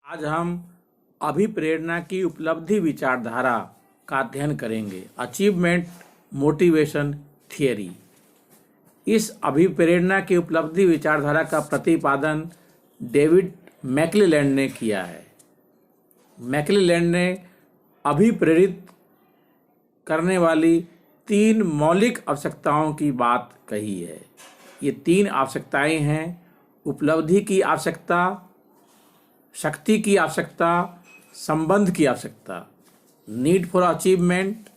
आज हम अभिप्रेरणा की उपलब्धि विचारधारा का अध्ययन करेंगे। Achievement motivation theory. इस अभिप्रेरणा की उपलब्धि विचारधारा का प्रतिपादन डेविड मैक्लेलैंड ने किया है। मैक्लेलैंड ने अभिप्रेरित करने वाली 3 मौलिक आवश्यकताओं की बात कही है। ये 3 आवश्यकताएं हैं: उपलब्धि की आवश्यकता, शक्ति की आवश्यकता, संबंध की आवश्यकता। Need for achievement,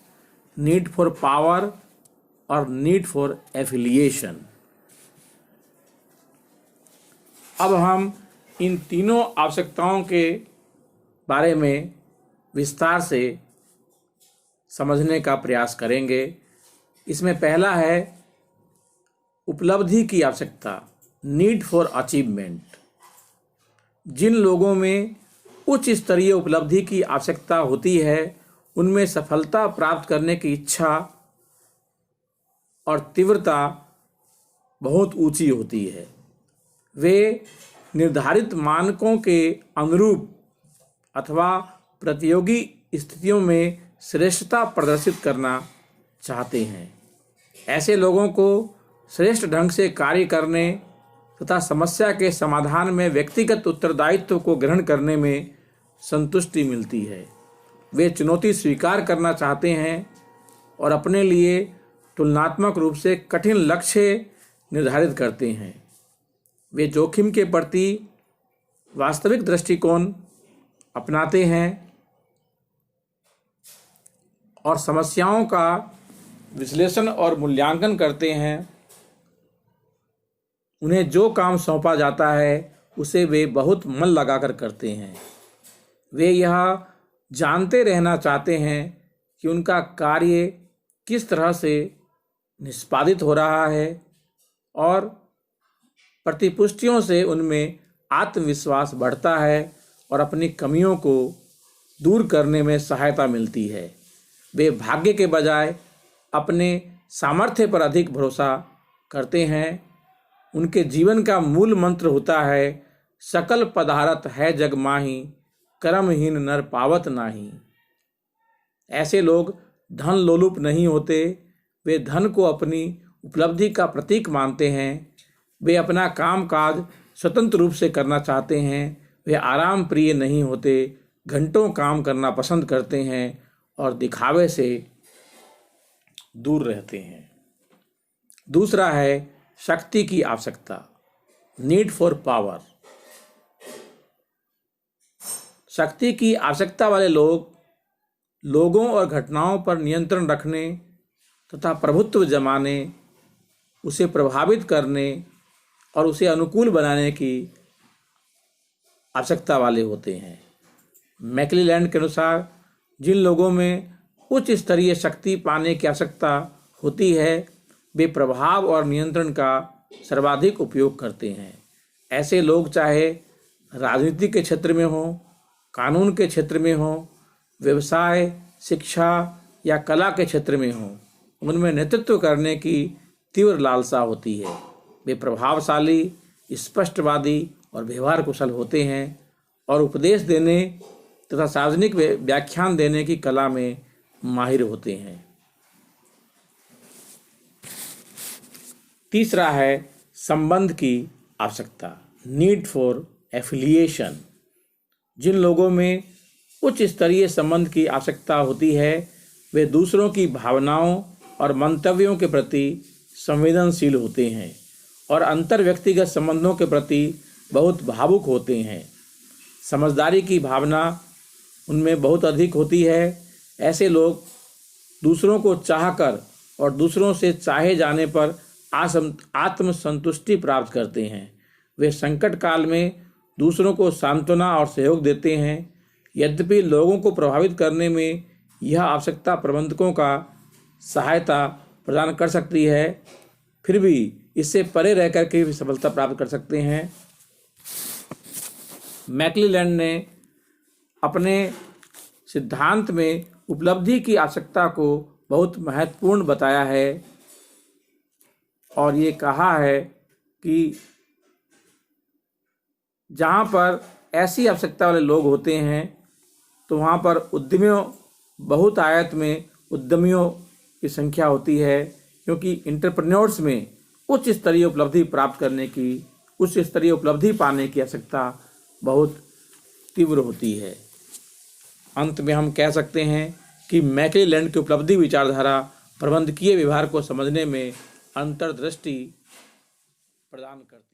need for power और नीड फॉर एफिलिएशन। अब हम इन तीनों आवश्यकताओं के बारे में विस्तार से समझने का प्रयास करेंगे। इसमें पहला है उपलब्धि की आवश्यकता, नीड फॉर अचीवमेंट। जिन लोगों में उच्च स्तरीय उपलब्धि की आवश्यकता होती है, उनमें सफलता प्राप्त करने की इच्छा और तीव्रता बहुत ऊंची होती है। वे निर्धारित मानकों के अनुरूप अथवा प्रतियोगी स्थितियों में श्रेष्ठता प्रदर्शित करना चाहते हैं। ऐसे लोगों को श्रेष्ठ ढंग से कार्य करने तथा समस्या के समाधान में व्यक्तिगत उत्तरदायित्व को ग्रहण करने में संतुष्टि मिलती है। वे चुनौती स्वीकार करना चाहते हैं और अपने लिए तुलनात्मक रूप से कठिन लक्ष्य निर्धारित करते हैं। वे जोखिम के प्रति वास्तविक दृष्टिकोण अपनाते हैं और समस्याओं का विश्लेषण और मूल्यांकन करते हैं। उन्हें जो काम सौंपा जाता है उसे वे बहुत मन लगाकर करते हैं। वे यह जानते रहना चाहते हैं कि उनका कार्य किस तरह से निष्पादित हो रहा है और प्रतिपुष्टियों से उनमें आत्मविश्वास बढ़ता है और अपनी कमियों को दूर करने में सहायता मिलती है। वे भाग्य के बजाय अपने सामर्थ्य पर अधिक भरोसा करते हैं। उनके जीवन का मूल मंत्र होता है, सकल पदारथ है जग माही, कर्महीन नर पावत नाही। ऐसे लोग धन लोलुप नहीं होते। वे धन को अपनी उपलब्धि का प्रतीक मानते हैं। वे अपना कामकाज स्वतंत्र रूप से करना चाहते हैं। वे आराम प्रिय नहीं होते, घंटों काम करना पसंद करते हैं और दिखावे से दूर रहते हैं। दूसरा है शक्ति की आवश्यकता, नीड फॉर पावर। शक्ति की आवश्यकता वाले लोग लोगों और घटनाओं पर नियंत्रण रखने तथा प्रभुत्व जमाने, उसे प्रभावित करने और उसे अनुकूल बनाने की आवश्यकता वाले होते हैं। मैक्लेलैंड के अनुसार जिन लोगों में उच्च स्तरीय शक्ति पाने की आवश्यकता होती है, वे प्रभाव और नियंत्रण का सर्वाधिक उपयोग करते हैं। ऐसे लोग चाहे राजनीति के क्षेत्र में हों, कानून के क्षेत्र में हों, व्यवसाय, शिक्षा या कला के क्षेत्र में हों, उनमें नेतृत्व करने की तीव्र लालसा होती है। वे प्रभावशाली, स्पष्टवादी और व्यवहार कुशल होते हैं और उपदेश देने तथा सार्वजनिक व्याख्यान देने की कला में माहिर होते हैं। तीसरा है संबंध की आवश्यकता, नीड फॉर एफिलिएशन। जिन लोगों में उच्च स्तरीय संबंध की आवश्यकता होती है, वे दूसरों की भावनाओं और मंतव्यों के प्रति संवेदनशील होते हैं और अंतर व्यक्तिगत संबंधों के प्रति बहुत भावुक होते हैं। समझदारी की भावना उनमें बहुत अधिक होती है। ऐसे लोग दूसरों को चाहकर और दूसरों से चाहे जाने पर आत्मसंतुष्टि प्राप्त करते हैं। वे संकट काल में दूसरों को सांत्वना और सहयोग देते हैं। यद्यपि लोगों को प्रभावित करने में यह आवश्यकता प्रबंधकों का सहायता प्रदान कर सकती है, फिर भी इससे परे रहकर के भी सफलता प्राप्त कर सकते हैं। मैक्लेलैंड ने अपने सिद्धांत में उपलब्धि की आवश्यकता को बहुत महत्वपूर्ण बताया है और ये कहा है कि जहाँ पर ऐसी आवश्यकता वाले लोग होते हैं तो वहाँ पर उद्यमियों बहुत आयत में उद्यमियों की संख्या होती है, क्योंकि एंटरप्रेन्योर्स में उच्च स्तरीय उपलब्धि प्राप्त करने की, उच्च स्तरीय उपलब्धि पाने की आवश्यकता बहुत तीव्र होती है। अंत में हम कह सकते हैं कि मैकलेलैंड की उपलब्धि विचारधारा प्रबंधकीय व्यवहार को समझने में अंतर्दृष्टि प्रदान करती है।